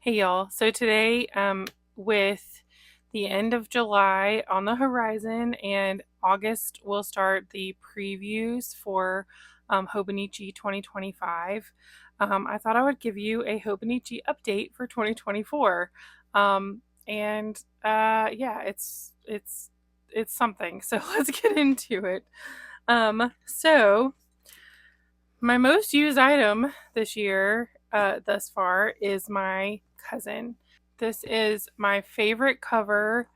Hey y'all. So today, with the end of July on the horizon and August will start the previews for Hobonichi 2025. I thought I would give you a Hobonichi update for 2024. Yeah, it's something. So let's get into it. So my most used item this year, thus far, is my cousin. This is my favorite cover.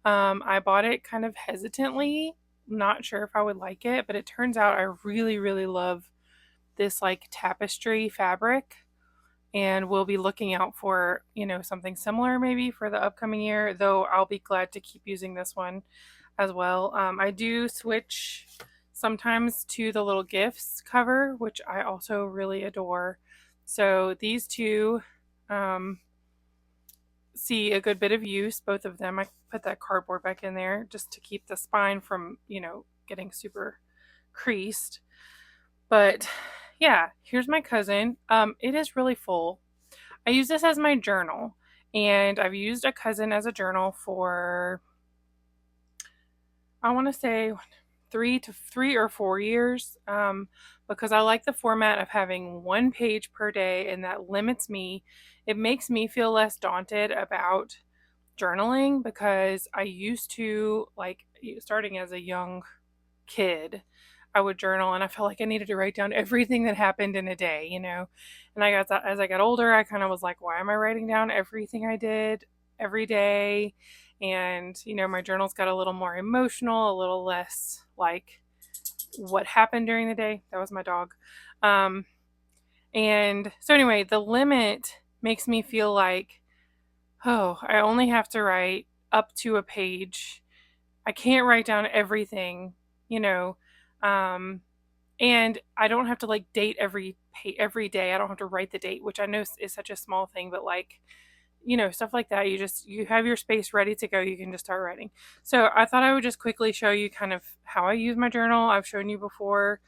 I bought it kind of hesitantly, not sure if I would like it, but it turns out I really, really love this like tapestry fabric, and we'll be looking out for, something similar maybe for the upcoming year, though I'll be glad to keep using this one as well. I do switch sometimes to the little gifts cover, which I also really adore. So these two um, see a good bit of use, both of them. I put that cardboard back in there just to keep the spine from, getting super creased. But yeah, here's my cousin. It is really full. I use this as my journal, and I've used a cousin as a journal for, I want to say, 3 or 4 years, because I like the format of having one page per day, and that limits me. It makes me feel less daunted about journaling because I used to, like, starting as a young kid, I would journal and I felt like I needed to write down everything that happened in a day. And as I got older, I kind of was like, why am I writing down everything I did every day? And my journals got a little more emotional, a little less like what happened during the day. That was my dog. Um, and so anyway, the limit makes me feel like, oh, I only have to write up to a page. I can't write down everything, you know. Um, and I don't have to like date every day. I don't have to write the date, which I know is such a small thing, but like, stuff like that. You have your space ready to go. You can just start writing. So I thought I would just quickly show you kind of how I use my journal. I've shown you before.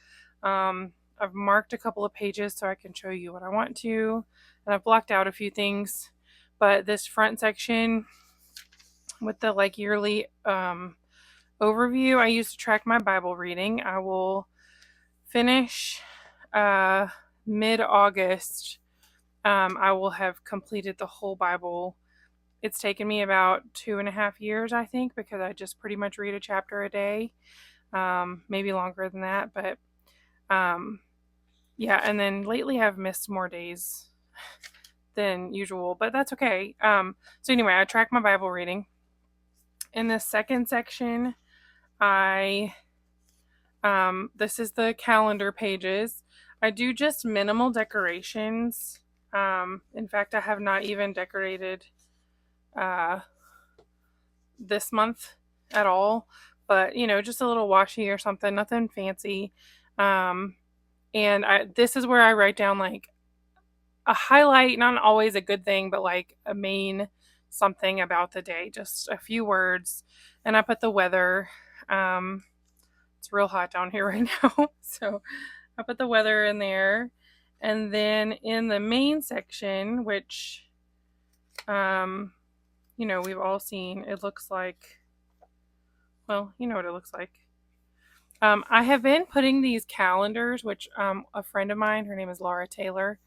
I've marked a couple of pages so I can show you what I want to, and I've blocked out a few things. But this front section with the like yearly overview, I use to track my Bible reading. I will finish mid-August. I will have completed the whole Bible. It's taken me about 2.5 years, I think, because I just pretty much read a chapter a day, maybe longer than that. But yeah, and then lately I've missed more days than usual, but that's okay. So anyway, I track my Bible reading. In the second section, I this is the calendar pages. I do just minimal decorations. In fact, I have not even decorated uh, this month at all, but just a little washi or something, nothing fancy. Um, and this is where I write down like a highlight, not always a good thing, but like a main something about the day, just a few words. And I put the weather. It's real hot down here right now, so I put the weather in there. And then in the main section, which we've all seen, it looks like, well, you know what it looks like. I have been putting these calendars, which a friend of mine, her name is Laura Taylor,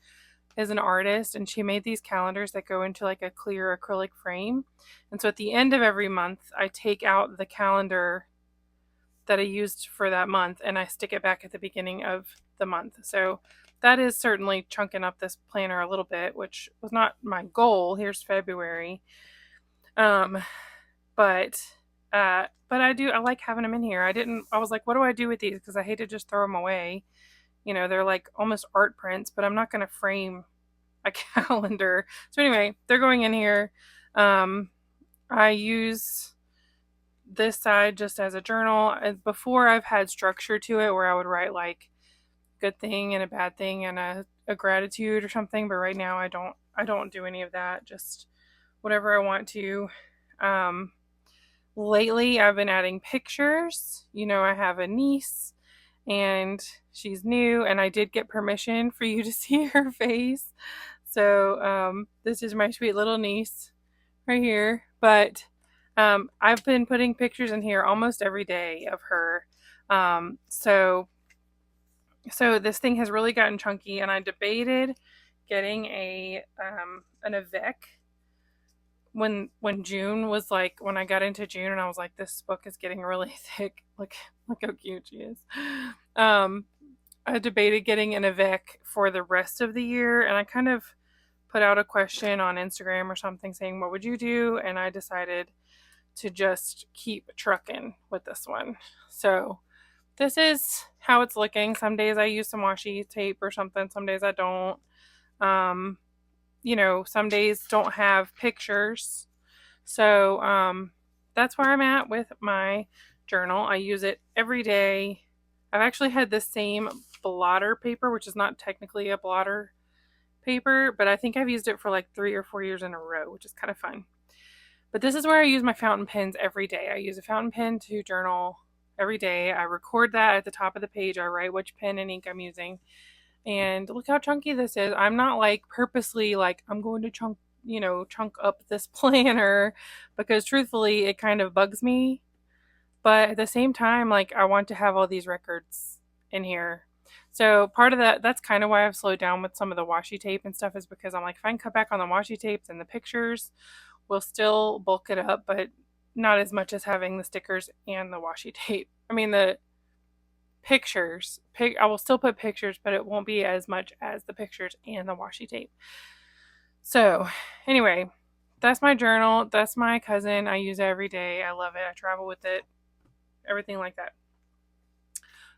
is an artist, and she made these calendars that go into like a clear acrylic frame. And so at the end of every month, I take out the calendar that I used for that month and I stick it back at the beginning of the month. So that is certainly chunking up this planner a little bit, which was not my goal. Here's February. Um, but I like having them in here. I was like, what do I do with these? Because I hate to just throw them away. They're like almost art prints, but I'm not going to frame a calendar. So anyway, they're going in here. I use this side just as a journal. Before, I've had structure to it where I would write like good thing and a bad thing and a gratitude or something, but right now I don't do any of that, just whatever I want to. Lately I've been adding pictures. I have a niece and she's new, and I did get permission for you to see her face. So this is my sweet little niece right here. But I've been putting pictures in here almost every day of her. So this thing has really gotten chunky, and I debated getting an Avec when June was like, when I got into June, and I was like, this book is getting really thick. Look how cute she is. I debated getting an Avec for the rest of the year, and I kind of put out a question on Instagram or something saying, what would you do? And I decided to just keep trucking with this one. So this is how it's looking. Some days I use some washi tape or something. Some days I don't. Some days don't have pictures. So that's where I'm at with my journal. I use it every day. I've actually had the same blotter paper, which is not technically a blotter paper, but I think I've used it for like 3 or 4 years in a row, which is kind of fun. But this is where I use my fountain pens every day. I use a fountain pen to journal every day. I record that at the top of the page. I write which pen and ink I'm using. And look how chunky this is. I'm not like purposely like I'm going to chunk up this planner, because truthfully it kind of bugs me. But at the same time, like, I want to have all these records in here. So part of that's kind of why I've slowed down with some of the washi tape and stuff, is because I'm like, if I can cut back on the washi tapes, and the pictures will still bulk it up, but not as much as having the stickers and the washi tape. I mean, the pictures, I will still put pictures, but it won't be as much as the pictures and the washi tape. So anyway, that's my journal. That's my cousin. I use it every day. I love it. I travel with it, everything like that.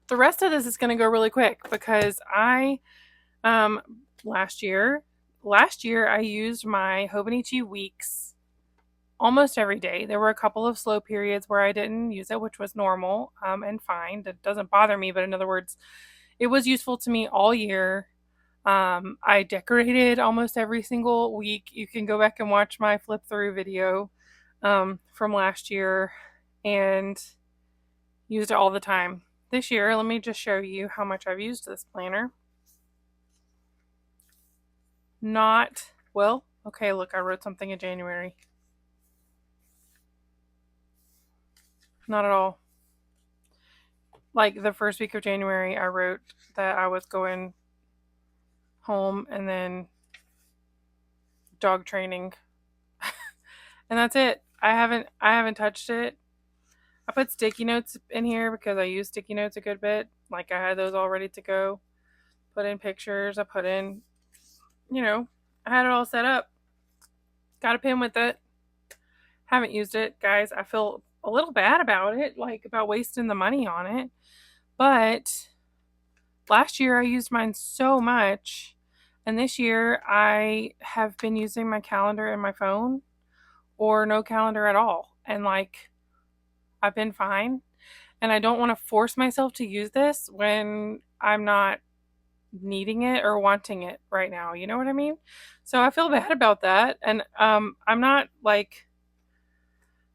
The rest of this is going to go really quick because I last year I used my Hobonichi weeks almost every day. There were a couple of slow periods where I didn't use it, which was normal and fine. That doesn't bother me, but in other words, it was useful to me all year. I decorated almost every single week. You can go back and watch my flip through video from last year, and used it all the time. This year, let me just show you how much I've used this planner. Okay, look, I wrote something in January. Not at all. Like the first week of January, I wrote that I was going home and then dog training. And that's it. I haven't touched it. I put sticky notes in here because I use sticky notes a good bit. Like, I had those all ready to go. Put in pictures. I put in, I had it all set up. Got a pin with it. Haven't used it, guys. I feel a little bad about it, like about wasting the money on it. But last year I used mine so much, and this year I have been using my calendar in my phone or no calendar at all. And like, I've been fine. And I don't want to force myself to use this when I'm not needing it or wanting it right now. You know what I mean? So I feel bad about that. And I'm not like,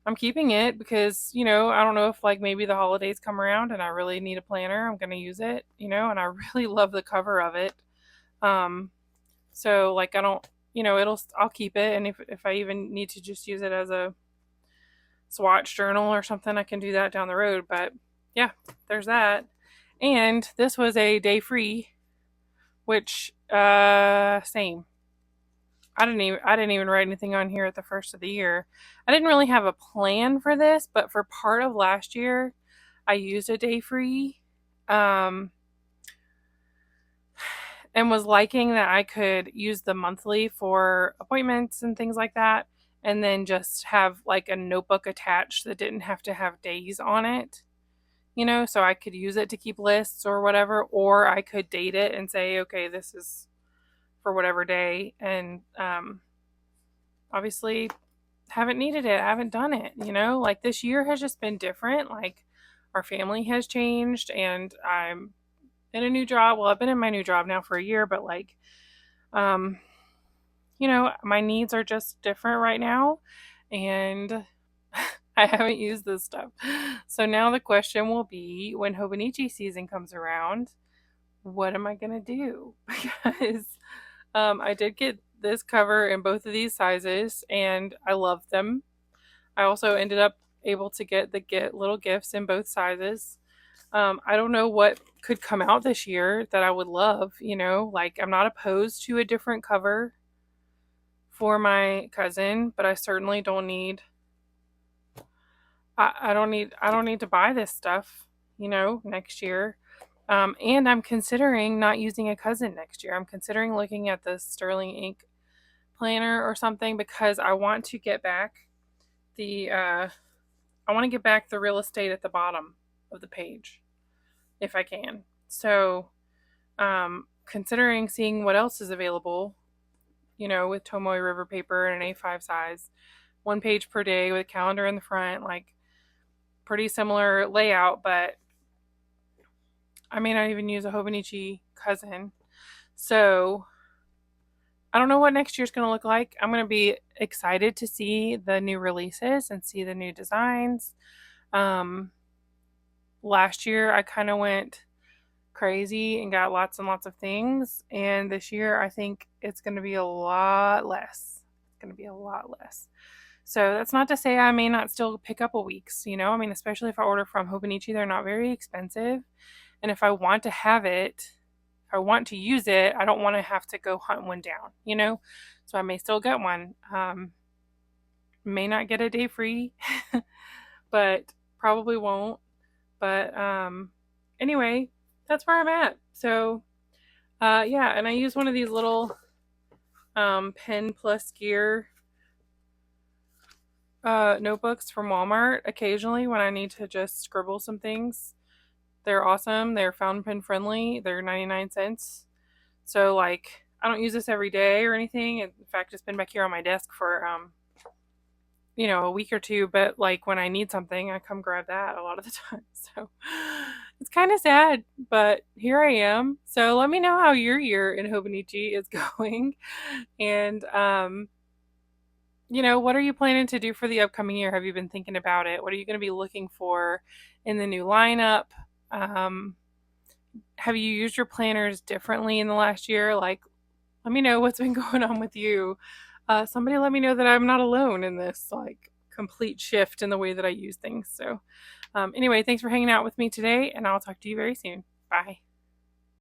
I'm keeping it because, I don't know if like maybe the holidays come around and I really need a planner. I'm going to use it, and I really love the cover of it. So like, I don't, I'll keep it. And if I even need to just use it as a swatch journal or something, I can do that down the road. But yeah, there's that. And this was a day free, which same. I didn't even write anything on here at the first of the year. I didn't really have a plan for this, but for part of last year, I used a day free, and was liking that I could use the monthly for appointments and things like that, and then just have like a notebook attached that didn't have to have days on it, so I could use it to keep lists or whatever, or I could date it and say, okay, this is for whatever day, and obviously haven't needed it. I haven't done it, like this year has just been different. Like, our family has changed, and I'm in a new job. Well, I've been in my new job now for a year, but like, my needs are just different right now, and I haven't used this stuff. So now the question will be, when Hobonichi season comes around, what am I going to do? Because I did get this cover in both of these sizes, and I love them. I also ended up able to get little gifts in both sizes. I don't know what could come out this year that I would love, like I'm not opposed to a different cover for my cousin, but I certainly don't need I don't need to buy this stuff, next year. And I'm considering not using a cousin next year. I'm considering looking at the Sterling ink planner or something because I want to get back the real estate at the bottom of the page if I can. So, considering seeing what else is available, with Tomoe River paper and an A5 size, 1 page per day with a calendar in the front, like pretty similar layout, but I may not even use a Hobonichi cousin. So I don't know what next year's going to look like. I'm going to be excited to see the new releases and see the new designs. Last year I kind of went crazy and got lots and lots of things, and this year I think it's going to be a lot less. It's going to be a lot less. So that's not to say I may not still pick up a week's, especially if I order from Hobonichi, they're not very expensive. And if I want to have it, if I want to use it, I don't want to have to go hunt one down. So I may still get one. May not get a day free, but probably won't. But anyway, that's where I'm at. So yeah, and I use one of these little pen plus gear notebooks from Walmart occasionally when I need to just scribble some things. They're awesome. They're fountain pen friendly. They're 99 cents. So like I don't use this every day or anything. In fact, it's been back here on my desk for a week or two, but like when I need something, I come grab that a lot of the time. So it's kind of sad, but here I am. So let me know how your year in Hobonichi is going. And what are you planning to do for the upcoming year? Have you been thinking about it? What are you going to be looking for in the new lineup? Have you used your planners differently in the last year? Like, let me know what's been going on with you. Somebody let me know that I'm not alone in this like complete shift in the way that I use things. So anyway, thanks for hanging out with me today, and I'll talk to you very soon. Bye.